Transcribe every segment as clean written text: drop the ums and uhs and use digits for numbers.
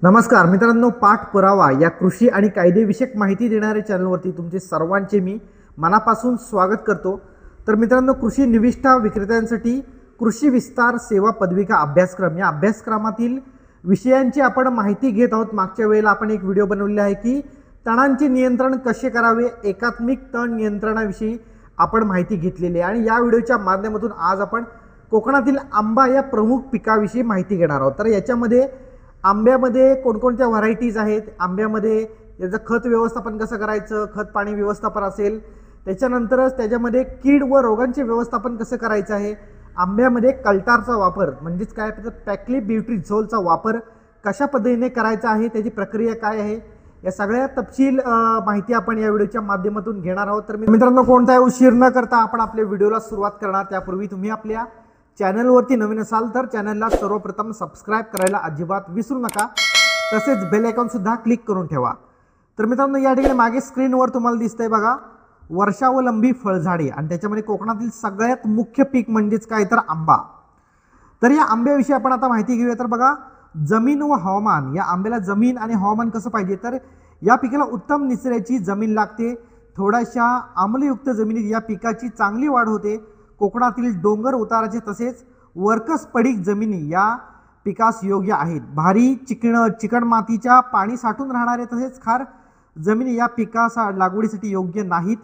नमस्कार मित्रांनो, पाठ पुरावा या कृषी आणि कायदेविषयक माहिती देणाऱ्या चॅनलवरती तुमचे सर्वांचे मी मनापासून स्वागत करतो। तर मित्रांनो, कृषी निविष्ठा विक्रेत्यांसाठी कृषी विस्तार सेवा पदविका अभ्यासक्रम या अभ्यासक्रमातील विषयांची आपण माहिती घेत आहोत। मागच्या वेळेला आपण एक व्हिडिओ बनवलेला आहे की तणांचे नियंत्रण कसे करावे, एकात्मिक तण नियंत्रणाविषयी आपण माहिती घेतलेली आहे आणि या व्हिडिओच्या माध्यमातून आज आपण कोकणातील आंबा या प्रमुख पिकाविषयी माहिती घेणार आहोत। तर याच्यामध्ये आंब्यामध्ये कोणकोणत्या व्हरायटीज आहेत, आंब्यामध्ये याचं खत व्यवस्थापन कसं करायचं, खत पाणी व्यवस्थापन असेल, त्याच्यानंतरच त्याच्यामध्ये कीड व रोगांचे व्यवस्थापन कसं करायचं आहे, आंब्यामध्ये कल्टारचा वापर म्हणजेच काय पॅक्लिब्युट्रिझोलचा वापर कशा पद्धतीने करायचा आहे, त्याची प्रक्रिया काय आहे, या सगळ्या तपशील माहिती आपण या व्हिडिओच्या माध्यमातून घेणार आहोत। तर मित्रांनो, कोणताही उशीर न करता आपण आपल्या व्हिडिओला सुरुवात करणार। त्यापूर्वी तुम्ही आपल्या चॅनलवरती नवीन असाल तर चॅनलला सर्वप्रथम सबस्क्राइब करायला अजिबात विसरू नका, तसेच बेल आयकॉन सुद्धा क्लिक करून ठेवा। तर मित्रांनो, या ठिकाणी मागे स्क्रीनवर तुम्हाला दिसतंय बघा, वर्षावलंबी फळझाडे आणि त्याच्यामध्ये कोकणातील सगळ्यात मुख्य पीक म्हणजेच काय तर आंबा। तर या आंब्याविषयी आपण आता माहिती घेऊया। तर बघा, जमीन व हवामान, या आंब्याला जमीन आणि हवामान कसं पाहिजे, तर या पिकाला उत्तम निचऱ्याची जमीन लागते। थोड्याशा आम्लयुक्त जमिनीत या पिकाची चांगली वाढ होते। कोकणातील डोंगर उताराचे तसेच वर्कस पडीक जमिनी या पिकास योग्य आहेत। भारी चिकण मातीच्या पाणी साठून राहणारे तसेच खार जमिनी या पिकास लागवडीसाठी योग्य नाहीत।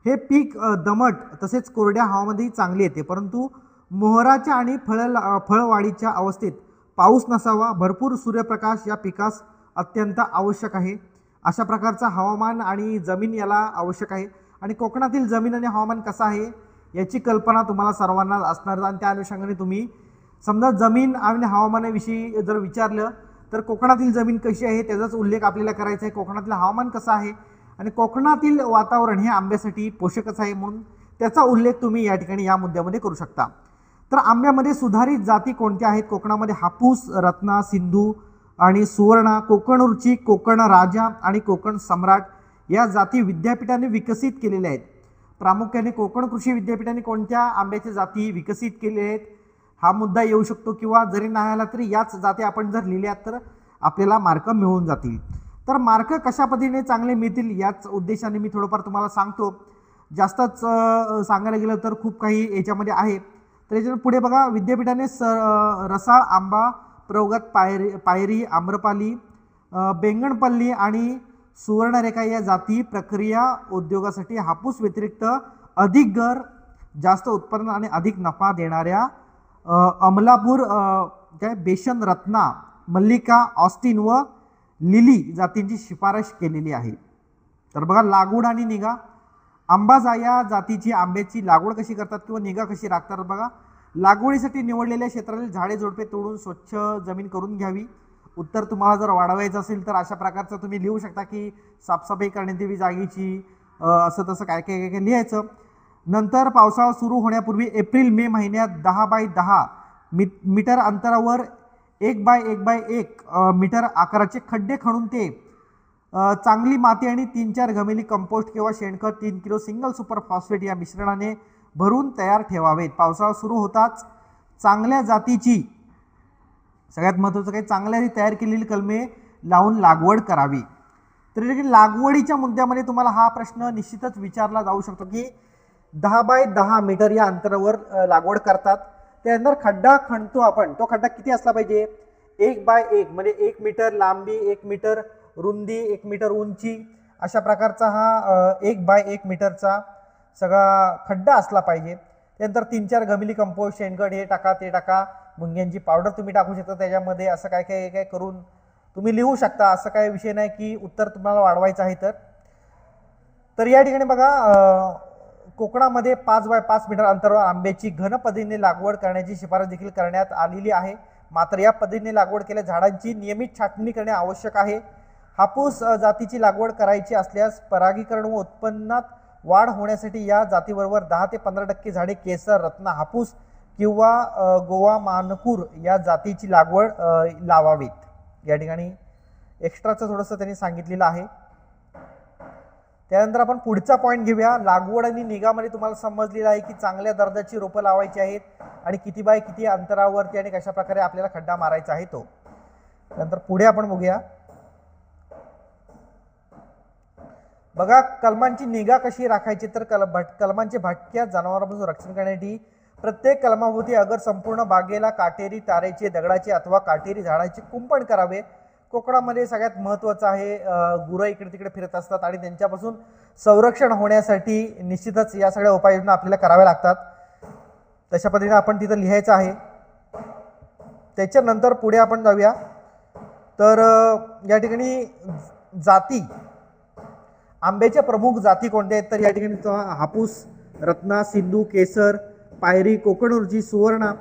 हे पीक दमट तसेच कोरड्या हवामानातही चांगले येते, परंतु मोहराच्या आणि फळवाढीच्या अवस्थेत पाऊस नसावा। भरपूर सूर्यप्रकाश या पिकास अत्यंत आवश्यक आहे। अशा प्रकारचा हवामान आणि जमीन याला आवश्यक आहे। आणि कोकणातील जमीन आणि हवामान कसं आहे याची कल्पना तुम्हाला सर्वांना असणार आणि त्या अनुषंगाने तुम्ही समजा जमीन आणि हवामानाविषयी जर विचारलं तर कोकणातील जमीन कशी आहे त्याचाच उल्लेख आपल्याला करायचा आहे। कोकणातील हवामान कसं आहे आणि कोकणातील वातावरण हे आंब्यासाठी पोषकच आहे, म्हणून त्याचा उल्लेख तुम्ही या ठिकाणी या मुद्द्यामध्ये करू शकता। तर आंब्यामध्ये सुधारित जाती कोणत्या आहेत कोकणामध्ये? हापूस, रत्ना, सिंधू आणि सुवर्णा, कोकण रुची, कोकण राजा आणि कोकण सम्राट या जाती विद्यापीठाने विकसित केलेल्या आहेत। प्रामुख्याने कोकण कृषी विद्यापीठाने कोणत्या आंब्याच्या जाती विकसित केलेल्या आहेत हा मुद्दा येऊ शकतो, किंवा जरी नाही आला तरी याच जाती आपण जर लिहिल्या तर आपल्याला मार्क मिळून जातील। तर मार्क कशा पद्धतीने चांगले मिळतील याच उद्देशाने मी थोडंफार तुम्हाला सांगतो। जास्तच सांगायला गेलं तर खूप काही याच्यामध्ये आहे। तर याच्या पुढे बघा, विद्यापीठाने रसाळ आंबा, प्रौगत पायरी, आम्रपाली, बेंगणपल्ली आणि सुवर्णरेखा या जाती प्रक्रिया उद्योगासाठी हापूस व्यतिरिक्त अधिक गर, जास्त उत्पन्न आणि अधिक नफा देणाऱ्या अमलापूर, बेशन, रत्ना, मल्लिका, ऑस्टिन व लिली जातींची शिफारस केलेली आहे। तर बघा, लागवड आणि निगा, आंबाजा या जातीची आंब्याची लागवड कशी करतात किंवा निगा कशी राखतात? बघा, लागवडीसाठी निवडलेल्या क्षेत्रातील झाडे झुडपे तोडून स्वच्छ जमीन करून घ्यावी। उत्तर तुम्हाला जर वाढवायचं असेल तर अशा प्रकारचं तुम्ही लिहू शकता की साफसफाई करण्यात यावी जागेची, असं तसं काय काय काय लिहायचं। नंतर पावसाळा सुरू होण्यापूर्वी एप्रिल मे महिन्यात 10 बाय 10 मीटर अंतरावर 1 बाय 1 बाय 1 मीटर आकाराचे खड्डे खणून ते चांगली माती आणि 3-4 घमेली कंपोस्ट किंवा शेणखत 3 किलो सिंगल सुपर फॉस्फेट या मिश्रणाने भरून तयार ठेवावेत। पावसाळा सुरू होताच चांगल्या जातीची, सगळ्यात महत्त्वाचं काही चांगल्या तयार केलेली कलमे लावून लागवड करावी। तर लागवडीच्या मुद्द्यामध्ये तुम्हाला हा प्रश्न निश्चितच विचारला जाऊ शकतो की 10 बाय 10 मीटर या अंतरावर लागवड करतात, त्यानंतर खड्डा खणतो आपण, तो खड्डा किती असला पाहिजे? 1 बाय 1 म्हणजे 1 मीटर लांबी, 1 मीटर रुंदी, 1 मीटर उंची, अशा प्रकारचा हा 1 बाय 1 मीटरचा सगळा खड्डा असला पाहिजे। त्यानंतर 3-4 घमिली कंपोस्ट, शेणखत हे टाका ते टाका, मुंग्यांची पावडर तुम्ही टाकू शकता त्याच्यामध्ये, असं काय काय काय करून तुम्ही लिहू शकता। असं काय विषय नाही की उत्तर तुम्हाला वाढवायचं आहे। तर या ठिकाणी बघा, कोकणामध्ये 5 बाय 5 मीटर अंतरावर आंब्याची घन पद्धतीने लागवड करण्याची शिफारस देखील करण्यात आलेली आहे। मात्र या पद्धतीने लागवड केल्या झाडांची नियमित छाटणी करणे आवश्यक आहे। हापूस जातीची लागवड करायची असल्यास परागीकरण व उत्पन्नात वाढ होण्यासाठी या जातीबरोबर 10 ते 15% झाडे केसर, रत्ना, हापूस किंवा गोवा मानपूर या जातीची लागवड लावावीत। या ठिकाणी एक्स्ट्राचं थोडंसं त्यांनी सांगितलेलं आहे। त्यानंतर आपण पुढचा पॉईंट घेऊया। लागवड आणि निगामध्ये तुम्हाला समजलेलं आहे की चांगल्या दर्जाची रोपं लावायची आहेत आणि किती बाय किती अंतरावरती आणि कशा प्रकारे आपल्याला खड्डा मारायचा आहे तो। नंतर पुढे आपण बघूया, बघा कलमांची निगा कशी राखायची, तर कलमांचे भटक्या जनावरांपासून रक्षण करण्यासाठी प्रत्येक कलमाभोवती अगर संपूर्ण बागेला काटेरी तारेचे, दगडाचे अथवा काटेरी झाडाचे कुंपण करावे. कोकणामध्ये सगळ्यात महत्त्वाचं आहे, गुरं इकडे तिकडे फिरत असतात आणि त्यांच्यापासून संरक्षण होण्यासाठी निश्चितच या सगळ्या उपाययोजना आपल्याला कराव्या लागतात. तशा पद्धतीने आपण तिथं लिहायचं आहे. त्याच्यानंतर पुढे आपण जाऊया, तर या ठिकाणी जाती, आंब्याच्या प्रमुख जाती कोणत्या आहेत, तर या ठिकाणी हापूस, रत्ना, सिंधू, केसर, पायरी, कोकण उर्जी, सुवर्णा,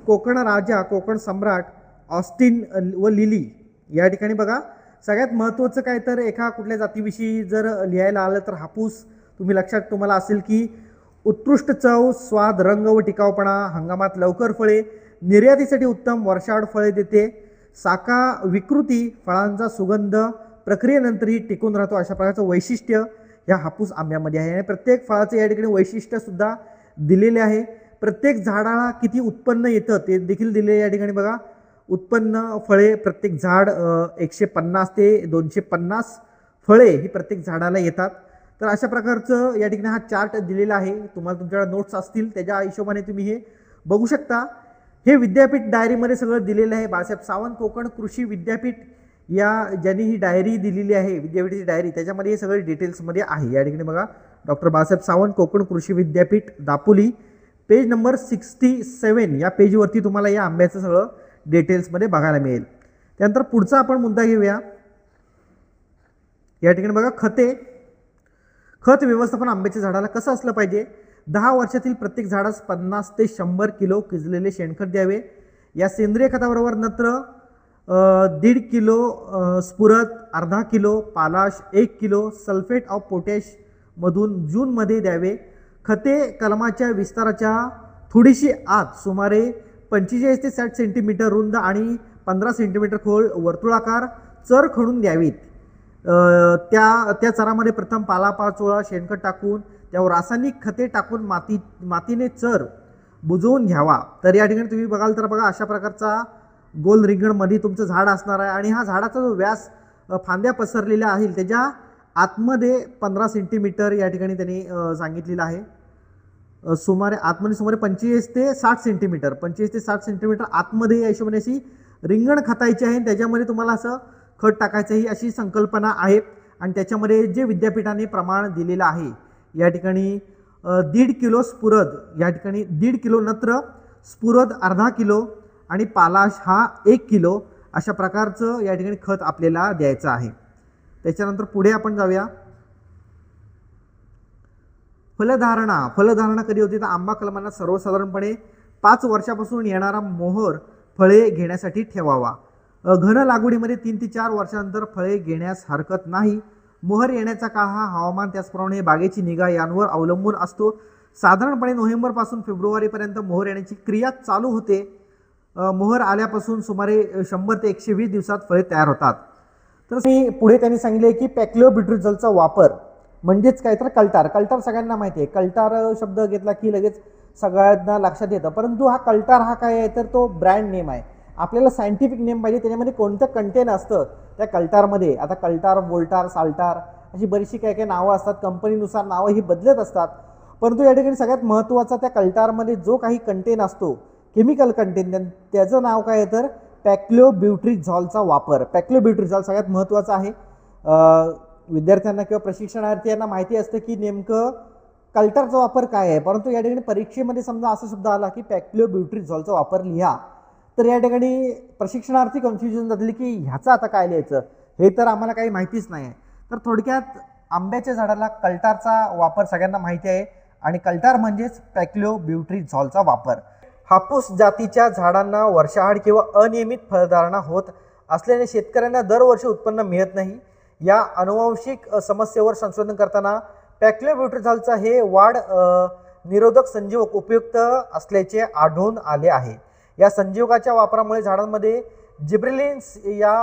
कोकण राजा, कोकण सम्राट, ऑस्टिन व लिली. या ठिकाणी बघा सगळ्यात महत्त्वाचं काय, तर एका कुठल्या जातीविषयी जर लिहायला आलं तर हापूस तुम्ही लक्षात तुम्हाला असेल की उत्कृष्ट चव, स्वाद, रंग व टिकाऊपणा, हंगामात लवकर फळे, निर्यातीसाठी उत्तम, वर्षाआड फळे देते, साका विकृती, फळांचा सुगंध प्रक्रियेनंतरही टिकून राहतो, अशा प्रकारचं वैशिष्ट्य या हापूस आंब्यामध्ये आहे. आणि प्रत्येक फळाचं या ठिकाणी वैशिष्ट्य सुद्धा दिलेले आहे. प्रत्येक झाडाला किती उत्पन्न येतं ते देखील दिले या ठिकाणी बघा. उत्पन्न फळे प्रत्येक झाड 150 ते 250 फळे ही प्रत्येक झाडाला येतात. तर अशा प्रकारचं या ठिकाणी हा चार्ट दिलेला आहे. तुम्हाला तुमच्याकडे नोट्स असतील त्याच्या हिशोबाने तुम्ही हे बघू शकता. हे विद्यापीठ डायरीमध्ये सगळं दिलेलं आहे. बाळासाहेब सावंत कोकण कृषी विद्यापीठ या ज्यांनी ही डायरी दिलेली आहे, विद्यापीठाची डायरी, त्याच्यामध्ये हे सगळे डिटेल्समध्ये आहे. या ठिकाणी बघा डॉक्टर बाळासाहेब सावंत कोकण कृषी विद्यापीठ दापोली, पेज नंबर 67 या पेजवरती तुम्हाला या आंब्याचं सगळं डिटेल्समध्ये बघायला मिळेल. त्यानंतर पुढचा आपण मुद्दा घेऊया. या ठिकाणी बघा खते, खत व्यवस्थापन आंब्याच्या झाडाला कसं असलं पाहिजे. 10 वर्षातील प्रत्येक झाडास 50 ते 100 किलो कुजलेले शेणखत द्यावे. या सेंद्रिय खताबरोबर नत्र 1.5 किलो, स्फुरद अर्धा किलो, पालाश 1 किलो, सल्फेट ऑफ पोटॅश मधून जूनमध्ये द्यावे. खते कलमाच्या विस्ताराच्या थोडीशी आत सुमारे 45 ते 60 सेंटीमीटर रुंद आणि 15 सेंटीमीटर खोल वर्तुळाकार चर खणून द्यावीत. त्या चरामध्ये प्रथम पालापाचोळा शेणखत टाकून त्यावर रासायनिक खते टाकून मातीने चर बुजवून घ्यावा. तर या ठिकाणी तुम्ही बघाल तर बघा अशा प्रकारचा गोल रिंगणमध्ये तुमचं झाड असणार आहे आणि हा झाडाचा जो व्यास फांद्या पसरलेल्या आहे त्याच्या आतमध्ये 15 सेंटीमीटर या ठिकाणी त्यांनी सांगितलेलं आहे. सुमारे आतमध्ये सुमारे 25 ते 60 सेंटीमीटर 25 ते 60 सेंटीमीटर आतमध्ये या हिशोबाने अशी रिंगण खतायची आहे. त्याच्यामध्ये तुम्हाला असं खत टाकायचं ही अशी संकल्पना आहे. आणि त्याच्यामध्ये जे विद्यापीठाने प्रमाण दिलेलं आहे या ठिकाणी 1.5 किलो स्फुरद, या ठिकाणी 1.5 किलो नत्र, स्फुरद अर्धा किलो आणि पालाश हा 1 किलो अशा प्रकारचं या ठिकाणी खत आपल्याला द्यायचं आहे. त्याच्यानंतर पुढे आपण जाऊया. फलधारणा कधी होती तर आंबा कलमांना सर्वसाधारणपणे 5 वर्षापासून येणारा मोहर फळे घेण्यासाठी ठेवावा. घन लागवडीमध्ये 3 ते 4 वर्षानंतर फळे घेण्यास हरकत नाही. मोहर येण्याचा काळ हा हवामान त्याचप्रमाणे बागेची निगा यांवर अवलंबून असतो. साधारणपणे नोव्हेंबरपासून फेब्रुवारीपर्यंत मोहर येण्याची क्रिया चालू होते. मोहर आल्यापासून सुमारे 100 ते 120 दिवसात फळे तयार होतात. तर पुढे त्यांनी सांगितले की पॅक्लोब्युट्रिझोलचा वापर म्हणजेच काय तर कल्टार सगळ्यांना माहिती आहे. कल्टार शब्द घेतला की लगेच सगळ्यांना लक्षात येतं. परंतु हा कल्टार हा काय आहे तर तो ब्रँड नेम आहे. आपल्याला सायंटिफिक नेम पाहिजे त्याच्यामध्ये कोणतं कंटेन असतं त्या कल्टारमध्ये. आता कल्टार, वोल्टार, साल्टार अशी बरीचशी काय नावं असतात. कंपनीनुसार नावं ही बदलत असतात. परंतु या ठिकाणी सगळ्यात महत्त्वाचा त्या कल्टारमध्ये जो काही कंटेन असतो केमिकल कंटेन त्याचं नाव काय आहे तर पॅक्लोब्युट्रिझोलचा वापर. पॅक्लोब्युट्रिझोल सगळ्यात महत्त्वाचा आहे. विद्यार्थ्यांना किंवा प्रशिक्षणार्थ्यांना माहिती असतं की नेमकं कल्टारचा वापर काय आहे. परंतु या ठिकाणी परीक्षेमध्ये समजा असा शब्द आला की पॅक्लोब्युट्रिझोलचा वापर लिहा तर या ठिकाणी प्रशिक्षणार्थी कन्फ्युजन झाली की ह्याचं आता काय लिहायचं हे तर आम्हाला काही माहितीच नाही आहे. तर थोडक्यात आंब्याच्या झाडाला कल्टारचा वापर सगळ्यांना माहिती आहे आणि कल्टार म्हणजेच पॅक्लोब्युट्रिझोलचा वापर. हापूस जातीच्या झाडांना वर्षाआड किंवा अनियमित फळधारणा होत असल्याने शेतकऱ्यांना दरवर्षी उत्पन्न मिळत नाही. या अनुवांशिक समस्येवर संशोधन करताना पॅक्लोब्युट्रिझोलचा हे वाढ निरोधक संजीवक उपयुक्त असल्याचे आढळून आले आहे. या संजीवकाच्या वापरामुळे झाडांमध्ये जिब्रेलिन्स या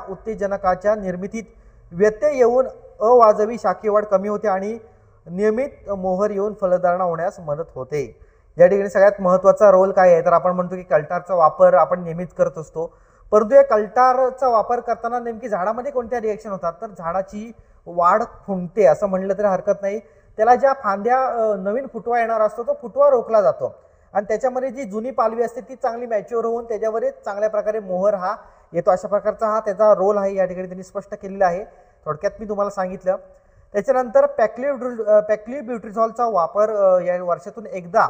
उत्तेजनकाच्या निर्मितीत व्यत्यय येऊन अवाजवी शाखीय वाढ कमी होते आणि नियमित मोहर येऊन फलधारणा होण्यास मदत होते. या ठिकाणी सगळ्यात महत्त्वाचा रोल काय आहे तर आपण म्हणतो की कल्टारचा वापर आपण नेहमीच करत असतो. परंतु या कल्टारचा वापर करताना नेमकी झाडामध्ये कोणत्या रिएक्शन होतात, तर झाडाची वाढ खुंटते असं म्हणलं तरी हरकत नाही. त्याला ज्या फांद्या नवीन फुटवा येणार असतो तो फुटवा रोखला जातो आणि त्याच्यामध्ये जी जुनी पालवी असते ती चांगली मॅच्युअर होऊन त्याच्यावर चांगल्या प्रकारे मोहर हा येतो. अशा प्रकारचा हा त्याचा रोल आहे, या ठिकाणी त्यांनी स्पष्ट केलेला आहे. थोडक्यात मी तुम्हाला सांगितलं. त्याच्यानंतर पॅक्लिब्युट्रिझॉलचा वापर या वर्षातून एकदा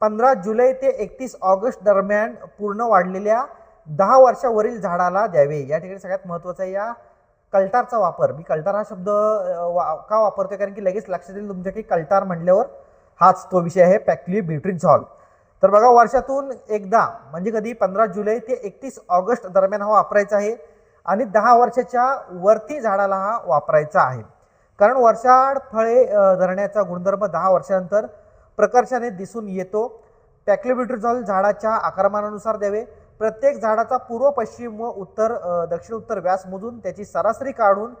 15 जुलै ते 31 ऑगस्ट दरम्यान पूर्ण वाढलेल्या 10 वर्षावरील झाडाला द्यावे. या ठिकाणी सगळ्यात महत्त्वाचा आहे या कल्टारचा वापर. मी कल्टार हा शब्द का वापरतोय कारण की लगेच लक्षात येईल तुमच्या की कल्टार म्हटल्यावर हाच तो विषय आहे, पॅक्लिब्युट्रिझॉल. तर बघा, वर्षातून एकदा म्हणजे कधी 15 जुलै ते 31 ऑगस्ट दरम्यान हा वापरायचा आहे आणि 10 वर्षाच्या वरती झाडाला हा वापरायचा आहे. कारण वर्षाआड फळे धरण्याचा गुणधर्म 10 वर्षानंतर प्रकर्षाने दिसून येतो. पॅक्लिब्युट्रिझॉल झाडाच्या आकारमानानुसार द्यावे. प्रत्येक झाडाचा पूर्व, पश्चिम व उत्तर दक्षिण उत्तर व्यास मोजून त्याची सरासरी काढून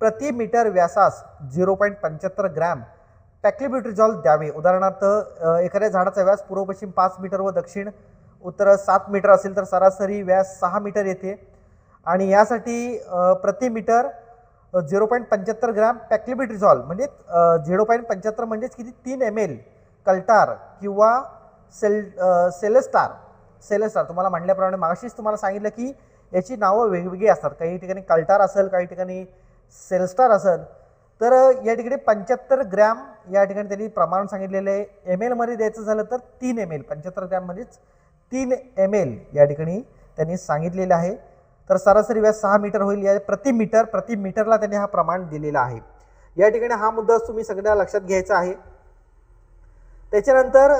प्रति मीटर व्यासास 0.75 ग्रॅम पॅक्लिब्युट्रिझॉल द्यावे. उदाहरणार्थ एखाद्या झाडाचा व्यास पूर्व पश्चिम 5 मीटर व दक्षिण उत्तर 7 मीटर असेल तर सरासरी व्यास 6 मीटर येते आणि यासाठी प्रति मीटर 0.75 ग्रॅम पॅक्लिब्युट्रिझॉल म्हणजे 0.75 म्हणजेच किती 3 ml कल्टार किंवा सेलेस्टार तुम्हाला म्हटल्याप्रमाणे मागाशीच तुम्हाला सांगितलं की याची नावं वेगवेगळी असतात. काही ठिकाणी कल्टार असेल, काही ठिकाणी सेलेस्टार असेल. तर या ठिकाणी 75 ग्रॅम या ठिकाणी त्यांनी प्रमाण सांगितलेलं आहे. ML मध्ये द्यायचं झालं तर 3 ml, 75 ग्रॅम म्हणजेच 3 ml या ठिकाणी त्यांनी सांगितलेलं आहे. तर सरासरी व्यास 6 मीटर होईल. या प्रति मीटरला त्यांनी हा प्रमाण दिलेला आहे. या ठिकाणी हा मुद्दा तुम्ही सगळ्या लक्षात घ्यायचा आहे. त्याच्यानंतर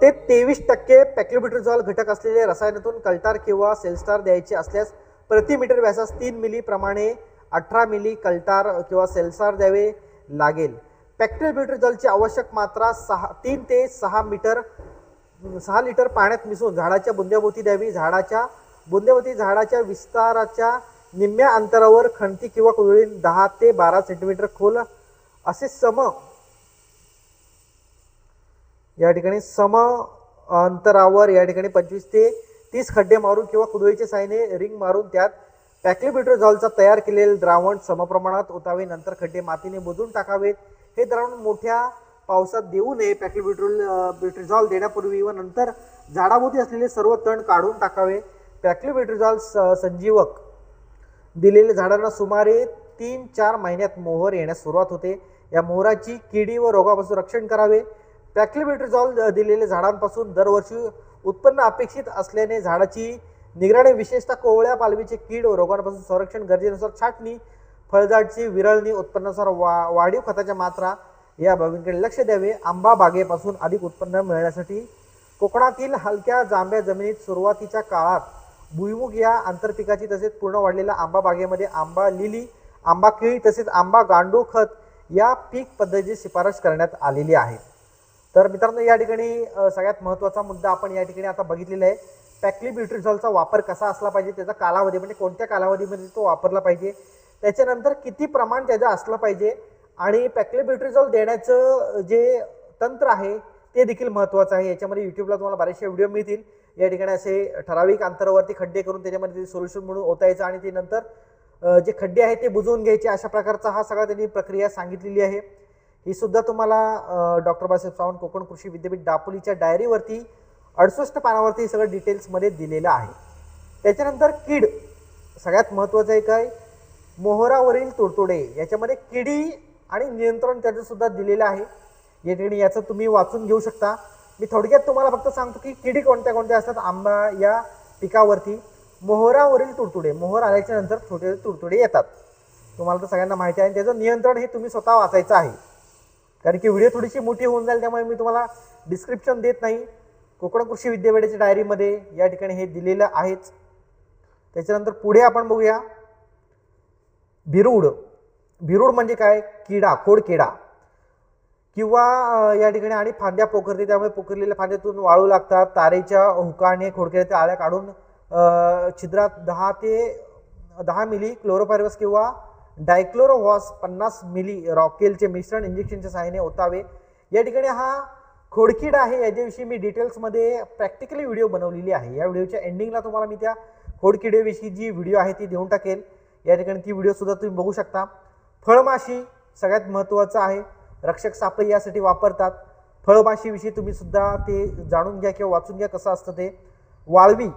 ते 23% पॅक्लिब्युट्रिझॉल घटक असलेले रसायनातून कल्टार किंवा सेल्स्टार द्यायचे असल्यास प्रति मीटर व्यासास 3 मिली प्रमाणे 18 मिली कल्टार किंवा सेल्स्टार द्यावे लागेल. पॅक्लिब्युट्रिझॉलची आवश्यक मात्रा 3 ते 6 लिटर पाण्यात मिसळून झाडाच्या बुंद्याभोवती द्यावी. झाडाच्या बुंद्याभोवती झाडाच्या विस्ताराच्या निम्म्या अंतरावर खणती किंवा कुदळीने 10 ते 12 सेंटीमीटर खोल असे या ठिकाणी सम अंतरावर या ठिकाणी 25 ते 30 खड्डे मारून किंवा कुदळीच्या साहाय्याने रिंग मारून त्यात पॅक्लिब्युट्रिझॉलचा तयार केलेले द्रावण समप्रमाणात ओतावे. नंतर खड्डे मातीने बुजवून टाकावेत. हे द्रावण मोठ्या पावसात देऊ नये. पॅक्लिब्युट्रिझॉल देण्यापूर्वी व नंतर झाडाभोवती असलेले सर्व तण काढून टाकावे. पॅक्लिब्युट्रिझॉल संजीवक दिलेल्या झाडांना सुमारे 3-4 महिन्यात मोहर येण्यास सुरुवात होते. या मोहराची किडी व रोगापासून रक्षण करावे. पॅक्लिब्युट्रिझॉल दिलेल्या झाडांपासून दरवर्षी उत्पन्न अपेक्षित असल्याने झाडाची निगराणी विशेषतः कोवळ्या पालवीचे कीड व रोगांपासून संरक्षण, गरजेनुसार छाटणी, फळझाडची विरळणी, उत्पन्नानुसार वाढीव खताच्या मात्रा या बाबींकडे लक्ष द्यावे. आंबा बागेपासून अधिक उत्पन्न मिळण्यासाठी कोकणातील हलक्या जांभ्या जमिनीत सुरुवातीच्या काळात भुईमुग या आंतरपिकाची तसेच पूर्ण वाढलेल्या आंबा बागेमध्ये आंबा लिली, आंबा केळी तसेच आंबा गांडूळ खत या पीक पद्धतीची शिफारस करण्यात आलेली आहे. तर मित्रांनो, या ठिकाणी सगळ्यात महत्त्वाचा मुद्दा आपण या ठिकाणी आता बघितलेला आहे. पॅक्लिब्युट्रिझॉलचा वापर कसा असला पाहिजे, त्याचा कालावधी म्हणजे कोणत्या कालावधीमध्ये तो वापरला पाहिजे, त्याच्यानंतर किती प्रमाण त्याचं असलं पाहिजे आणि पॅक्लिब्युट्रिझॉल देण्याचं जे तंत्र आहे ते देखील महत्त्वाचं आहे. याच्यामध्ये यूट्यूबला तुम्हाला बरेचसे व्हिडिओ मिळतील. या ठिकाणी असे ठराविक अंतरावरती खड्डे करून त्याच्यामध्ये सोल्युशन म्हणून ओतायचं आणि ते नंतर जे खड्डे आहेत ते बुजवून घ्यायचे. अशा प्रकारचा हा सगळा त्यांनी प्रक्रिया सांगितलेली आहे. ही सुद्धा तुम्हाला डॉक्टर बाबासाहेब सावंत कोकण कृषी विद्यापीठ दापोलीच्या डायरीवरती 68 पानावरती सगळं डिटेल्समध्ये दिलेलं आहे. त्याच्यानंतर कीड सगळ्यात महत्त्वाचं आहे. काय मोहरावरील तुडतुडे, याच्यामध्ये किडी आणि नियंत्रण त्याचं सुद्धा दिलेलं आहे. या ठिकाणी याचं तुम्ही वाचून घेऊ शकता. मी थोडक्यात तुम्हाला फक्त सांगतो की किडी कोणत्या कोणत्या असतात आंबा या पिकावरती. मोहरावरील तुडतुडे, मोहर आल्याच्या नंतर छोटे तुडतुडे येतात, तुम्हाला तर सगळ्यांना माहिती आहे. त्याचं नियंत्रण हे तुम्ही स्वतः वाचायचं आहे कारण की व्हिडिओ थोडीशी मोठी होऊन जाईल, त्यामुळे मी तुम्हाला डिस्क्रिप्शन देत नाही. कोकण कृषी विद्यापीठाच्या डायरीमध्ये या ठिकाणी हे दिलेलं आहेच. त्याच्यानंतर पुढे आपण बघूया भिरूड. भिरूड म्हणजे काय, किडा, खोडकिडा किंवा या ठिकाणी आणि फांद्या पोखरते, त्यामुळे पोखरलेल्या फांद्यातून वाळू लागतात. तारेच्या हुकाने खोडकिड्याच्या आळ्या काढून छिद्रात 10 मिली क्लोरोपायरस किंवा डायक्लोरोव्हॉस 50 मिली रॉकेलचे मिश्रण इंजेक्शनच्या सहाय्याने ओतावे. या ठिकाणी हा खोडकीड आहे याच्याविषयी मी डिटेल्समध्ये प्रॅक्टिकली व्हिडिओ बनवलेली आहे. या व्हिडिओच्या एंडिंगला तुम्हाला मी त्या खोडकिडेविषयी जी व्हिडिओ आहे ती देऊन टाकेल. या ठिकाणी ती व्हिडिओसुद्धा तुम्ही बघू शकता. फळमाशी सगळ्यात महत्त्वाचं आहे, रक्षक सापळे यासाठी वापरतात. फळमाशीविषयी तुम्ही सुद्धा ते जाणून घ्या किंवा वाचून घ्या कसं असतं ते. वाळवी,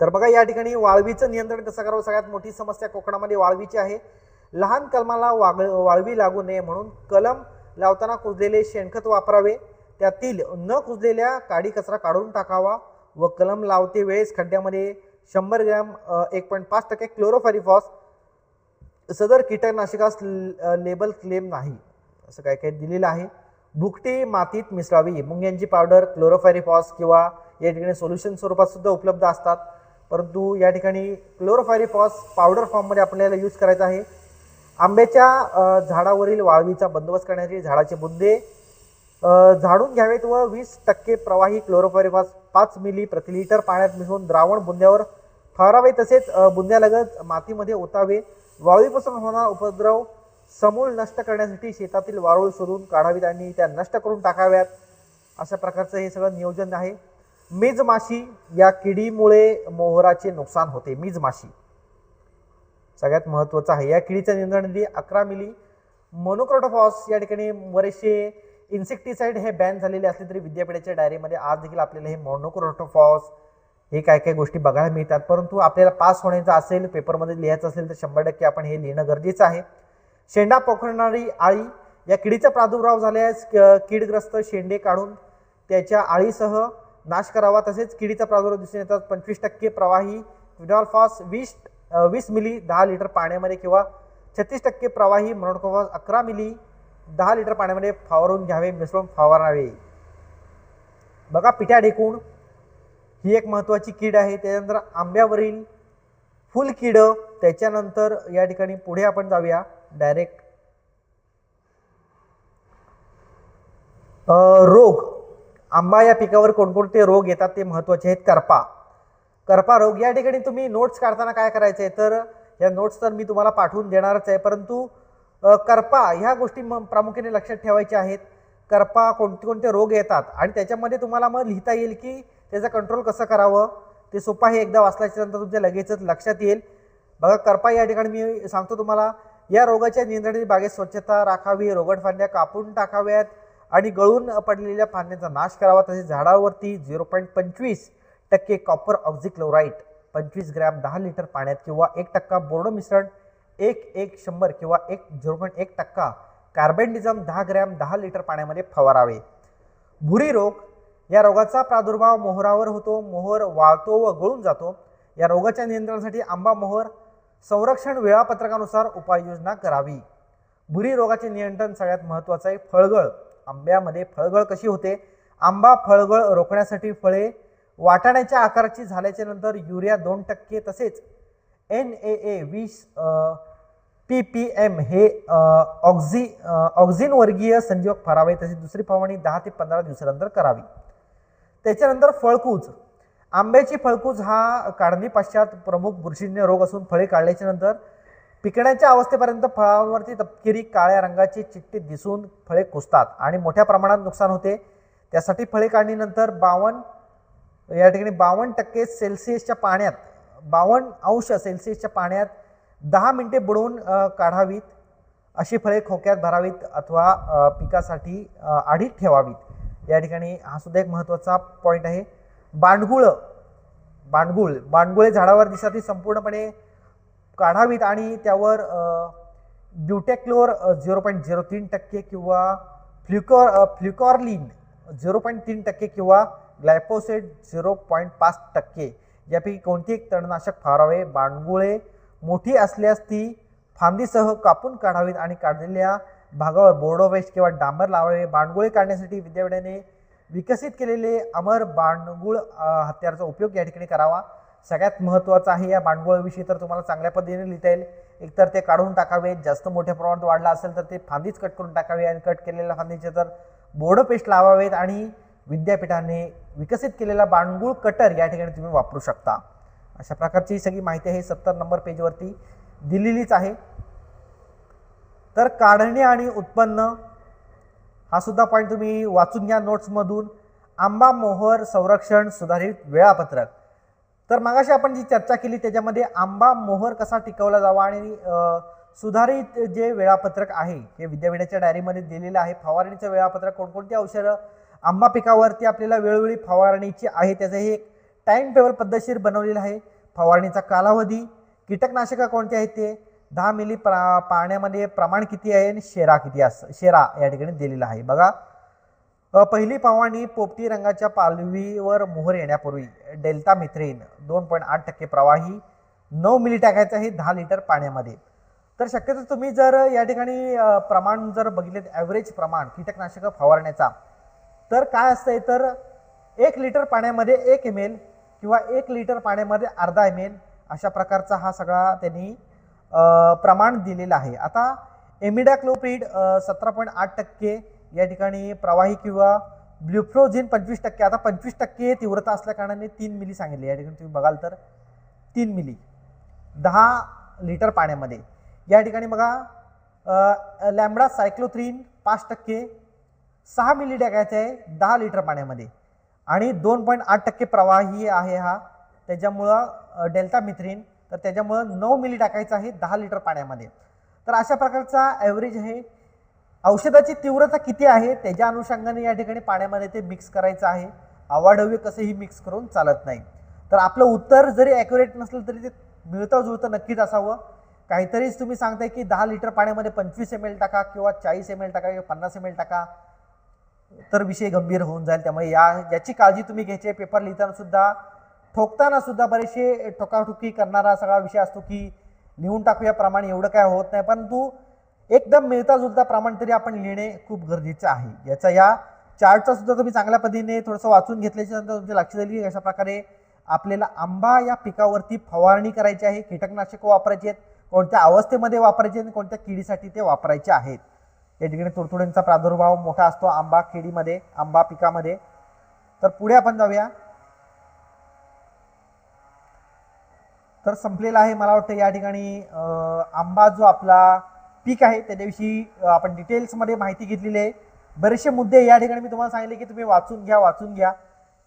तर बघा या ठिकाणी वाळवीचं नियंत्रण कसं करावं. सगळ्यात मोठी समस्या कोकणामध्ये वाळवीची आहे. लहान कलमाला वाळवी लागू नये म्हणून कलम लावताना कुजलेले शेणखत वापरावे. त्यातील न कुजलेल्या काडी कचरा काढून टाकावा व कलम लावते वेळेस खड्ड्यामध्ये 100 ग्रॅम 1.5% क्लोरोफायरिफॉस सदर कीटकनाशकास लेबल क्लेम नाही असं काय काय दिलेलं आहे. भुकटी मातीत मिसळावी. मुंग्यांची पावडर क्लोरोफायरिफॉस किंवा या ठिकाणी सोल्युशन स्वरूपात सुद्धा उपलब्ध असतात, परंतु या ठिकाणी क्लोरोफायरिफॉस पावडर फॉर्ममध्ये आपल्याला यूज करायचा आहे. आंब्याच्या झाडावरील वाळवीचा बंदोबस्त करण्यासाठी झाडाचे बुंदे झाडून घ्यावेत व 20% प्रवाही क्लोरोफायरिफॉस 5 मिली प्रति लिटर पाण्यात मिसळून द्रावण बुंद्यावर फवारावे. तसेच बुंद्यालगत मातीमध्ये ओतावे. वाळवीपासून होणारा उपद्रव समूळ नष्ट करण्यासाठी शेतातील वारूळ शोधून काढावीत आणि त्या नष्ट करून टाकाव्यात. अशा प्रकारचं हे सगळं नियोजन आहे. मीज माशी या किडीमुळे मोहराचे नुकसान होते. मीज माशी सगळ्यात महत्त्वाचं आहे. या किडीच्या नियंत्रणासाठी 11 मिली मोनोक्रोटोफॉस या ठिकाणी बरेचसे इन्सेक्टिसाइड हे बॅन झालेले असले तरी विद्यापीठाच्या डायरीमध्ये आज देखील आपल्याला हे मोनोक्रोटोफॉस हे काय काय गोष्टी बघायला मिळतात. परंतु आपल्याला पास होण्याचं असेल, पेपरमध्ये लिहायचं असेल तर 100% आपण हे लिहिणं गरजेचं आहे. शेंडा पोखरणारी आळी, या किडीचा प्रादुर्भाव झाल्यास कीडग्रस्त शेंडे काढून त्याच्या आळीसह नाश करावा. तसेच किडीचा प्रादुर्भाव दिसून येतात 25% प्रवाही क्विनॉल्फॉस 20 मिली 10 लिटर पाण्यामध्ये किंवा 36% प्रवाही मोनोक्रोटोफॉस 11 मिली 10 लिटर पाण्यामध्ये फवारून घ्यावे, मिसळून फवारावे. बघा पिठ्या ढेकूण ही एक महत्त्वाची कीड आहे. त्यानंतर आंब्यावरील फुल कीड. त्याच्यानंतर या ठिकाणी पुढे आपण जाऊया डायरेक्ट. रोग, आंबा या पिकावर कोणकोणते रोग येतात ते महत्त्वाचे आहेत. करपा रोग, या ठिकाणी तुम्ही नोट्स काढताना काय करायचं आहे तर या नोट्स तर मी तुम्हाला पाठवून देणारच आहे, परंतु करपा ह्या गोष्टी प्रामुख्याने लक्षात ठेवायच्या आहेत. करपा कोणते कोणते रोग येतात आणि त्याच्यामध्ये तुम्हाला मग लिहिता येईल की त्याचा कंट्रोल कसं करावं. ते सोपं आहे, एकदा वाचल्याच्या नंतर तुमच्या लगेचच लक्षात येईल. बघा करपा या ठिकाणी मी सांगतो तुम्हाला. या रोगाच्या नियंत्रणासाठी बागेत स्वच्छता राखावी, रोगट फांद्या कापून टाकाव्यात आणि गळून पडलेल्या फांद्यांचा नाश करावा. तसेच झाडावरती 0.25% कॉपर ऑक्झिक्लोराइड 25 ग्रॅम 10 लिटर पाण्यात किंवा 1% बोर्डो मिश्रण 1:100 किंवा 0.1% कार्बेंडिझम 10 ग्रॅम 10 लिटर पाण्यामध्ये फवारावे. भुरी रोग, या रोगाचा प्रादुर्भाव मोहरावर होतो. मोहर वाळतो व गळून जातो. या रोगाच्या नियंत्रणासाठी आंबा मोहर संरक्षण वेळापत्रकानुसार उपाययोजना करावी. भुरी रोगाचे नियंत्रण सगळ्यात महत्त्वाचं आहे. फळगळ, आंब्यामध्ये फळगळ कशी होते. आंबा फळगळ रोखण्यासाठी फळे वाटाण्याच्या आकाराची झाल्याच्या नंतर युरिया 2% तसेच NAA 20 ppm हे ऑक्झिन वर्गीय संजीवक फवारावे. तसेच दुसरी फवारणी 10 ते 15 दिवसानंतर करावी. त्याच्यानंतर फळकूज, आंब्याची फळकूज हा काढणी पश्चात प्रमुख बुरशीजन्य रोग असून फळे काढल्याच्या नंतर पिकण्याच्या अवस्थेपर्यंत फळांवरती तपकिरी काळ्या रंगाचे चिट्टे दिसून फळे कुजतात आणि मोठ्या प्रमाणात नुकसान होते. त्यासाठी फळे काढणीनंतर 52% सेल्सिअसच्या पाण्यात 52° पाण्यात 10 मिनिटे बुडवून काढावीत. अशी फळे खोक्यात भरावीत अथवा पिकासाठी आढीत ठेवावीत. या ठिकाणी हा सुद्धा एक महत्त्वाचा पॉईंट आहे. बांडगुळे झाडावर दिसतात संपूर्णपणे काढावीत आणि त्यावर ब्युटेक्लोर 0.03% किंवा फ्ल्युकॉर्लिन 0.3% किंवा ग्लायफोसेट 0.5% यापैकी कोणती एक तणनाशक फवारावे. बांडगुळे मोठी असल्यास ती फांदीसह कापून काढावीत आणि काढलेल्या भागावर बोर्डो वेस्ट किंवा डांबर लावावे. बांडगुळे काढण्यासाठी विद्यापीठाने विकसित केलेले अमर बांडगुळ हत्याराचा उपयोग या ठिकाणी करावा. सगळ्यात महत्त्वाचं आहे या बांडगुळाविषयी तर तुम्हाला चांगल्या पद्धतीने लिहिता येईल. एकतर ते काढून टाकावे, जास्त मोठ्या प्रमाणात वाढला असेल तर ते फांदीच कट करून टाकावे आणि कट केलेल्या फांदीचे तर बोर्डो पेस्ट लावावेत आणि विद्यापीठाने विकसित केलेला बांडगुळ कटर या ठिकाणी तुम्ही वापरू शकता. अशा प्रकारची सगळी माहिती आहे 70 नंबर पेजवरती दिलेलीच आहे. तर काढणी आणि उत्पन्न हा सुद्धा पॉईंट तुम्ही वाचून घ्या नोट्समधून. आंबा मोहर संरक्षण सुधारित वेळापत्रक. तर मगाशी आपण जी चर्चा केली त्याच्यामध्ये आंबा मोहर कसा टिकवला जावा आणि सुधारित जे वेळापत्रक आहे हे विद्यापीठाच्या डायरीमध्ये दिलेलं आहे. फवारणीचं वेळापत्रक, कोणकोणती औषधं आंबा पिकावरती आपल्याला वेळोवेळी फवारणीची आहे त्याचं हे एक टाइम टेबल पद्धतशीर बनवलेलं आहे. फवारणीचा कालावधी, कीटकनाशक कोणते आहेत ते, 10 मिली पाण्यामध्ये प्रमाण किती आहे आणि शेरा किती असं शेरा या ठिकाणी दिलेला आहे. बघा, पहिली फवारणी पोपटी रंगाच्या पालवीवर मोहर येण्यापूर्वी डेल्टा मिथ्रेन 2.8% प्रवाही 9 मिली टाकायचं आहे 10 लिटर पाण्यामध्ये. तर शक्यतो तुम्ही जर या ठिकाणी प्रमाण जर बघितले ॲव्हरेज प्रमाण कीटकनाशक फवारण्याचा तर काय असतंय तर 1 लिटर पाण्यामध्ये 1 ml किंवा 1 लिटर पाण्यामध्ये अर्धा ml अशा प्रकारचा हा सगळा त्यांनी प्रमाण दिलेलं आहे. आता इमिडाक्लोप्रिड 17.8% या ठिकाणी प्रवाही किंवा ब्ल्यूफ्रोझिन 25%. आता 25% तीव्रता असल्या कारणाने 3 मिली सांगितले. या ठिकाणी तुम्ही बघाल तर 3 मिली 10 लिटर पाण्यामध्ये. या ठिकाणी बघा लॅम्बडा सायक्लोथ्रिन 5%, 6 मिली टाकायचं आहे 10 लिटर पाण्यामध्ये आणि 2.8% प्रवाही आहे हा. त्याच्यामुळं डेल्टा मिथ्रिन तर त्याच्यामुळं 9 मिली टाकायचं आहे 10 लिटर पाण्यामध्ये. तर अशा प्रकारचा ॲव्हरेज आहे. औषधाची तीव्रता किती आहे त्याच्या अनुषंगाने या ठिकाणी पाण्यामध्ये ते मिक्स करायचं आहे. आवाढव्य कसंही मिक्स करून चालत नाही. तर आपलं उत्तर जरी ॲक्युरेट नसलं तरी ते मिळतं जुळतं नक्कीच असावं. काहीतरीच तुम्ही सांगताय की 10 लिटर पाण्यामध्ये 25 ml टाका किंवा 40 ml टाका किंवा 50 ml टाका तर विषय गंभीर होऊन जाईल. त्यामुळे याची काळजी तुम्ही घ्यायची. पेपर लिहिताना सुद्धा ठोकताना सुद्धा बरेचसे ठोकाठोकी करणारा सगळा विषय असतो की लिहून टाकूया प्रमाण एवढं काय होत नाही, परंतु एकदम मिळता जुळता प्रमाण तरी आपण लिहिणे खूप गरजेचं आहे. याचा या चार्टचा सुद्धा तुम्ही चांगल्या पद्धतीने थोडंसं वाचून घेतल्याच्या नंतर तुमच्या लक्षात येईल की अशा प्रकारे आपल्याला आंबा या पिकावरती फवारणी करायची आहे. कीटकनाशक वापरायचे आहेत, कोणत्या अवस्थेमध्ये वापरायचे आणि कोणत्या किडीसाठी ते वापरायचे आहेत. या ठिकाणी तुडतुड्यांचा प्रादुर्भाव मोठा असतो आंबा किडीमध्ये, आंबा पिकामध्ये. तर पुढे आपण जाऊया. तर संपलेला आहे मला वाटतं या ठिकाणी आंबा जो आपला पीक आहे त्याच्याविषयी आपण डिटेल्समध्ये माहिती घेतलेली आहे. बरेचसे मुद्दे या ठिकाणी मी तुम्हाला सांगितले की तुम्ही वाचून घ्या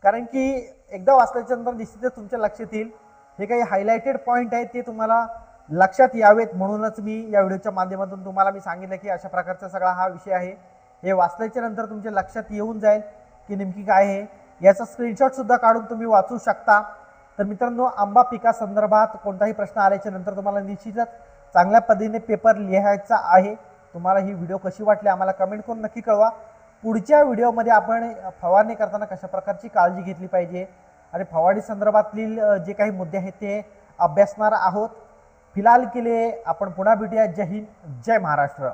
कारण की एकदा वाचल्याच्या नंतर निश्चितच तुमच्या लक्षात येईल. हे काही हायलाइटेड पॉईंट आहेत ते तुम्हाला लक्षात यावेत म्हणूनच मी या व्हिडिओच्या माध्यमातून तुम्हाला मी सांगितलं की अशा प्रकारचा सगळा हा विषय आहे. हे वाचल्याच्या नंतर तुमच्या लक्षात येऊन जाईल की नेमकी काय आहे. याचा स्क्रीनशॉट सुद्धा काढून तुम्ही वाचू शकता. तर मित्रांनो, आंबा पिकासंदर्भात कोणताही प्रश्न आल्याच्या नंतर तुम्हाला निश्चितच चांगल्या पद्धतीने पेपर लिहायचा आहे. तुम्हाला ही व्हिडिओ कशी वाटली आम्हाला कमेंट करून नक्की कळवा. पुढच्या व्हिडिओमध्ये आपण फवारणी करताना कशा प्रकारची काळजी घेतली पाहिजे आणि फवारणी संदर्भातील जे काही मुद्दे आहेत ते अभ्यासणार आहोत. फिलहाल केले आपण पुन्हा भेटूया. जय हिंद, जय महाराष्ट्र.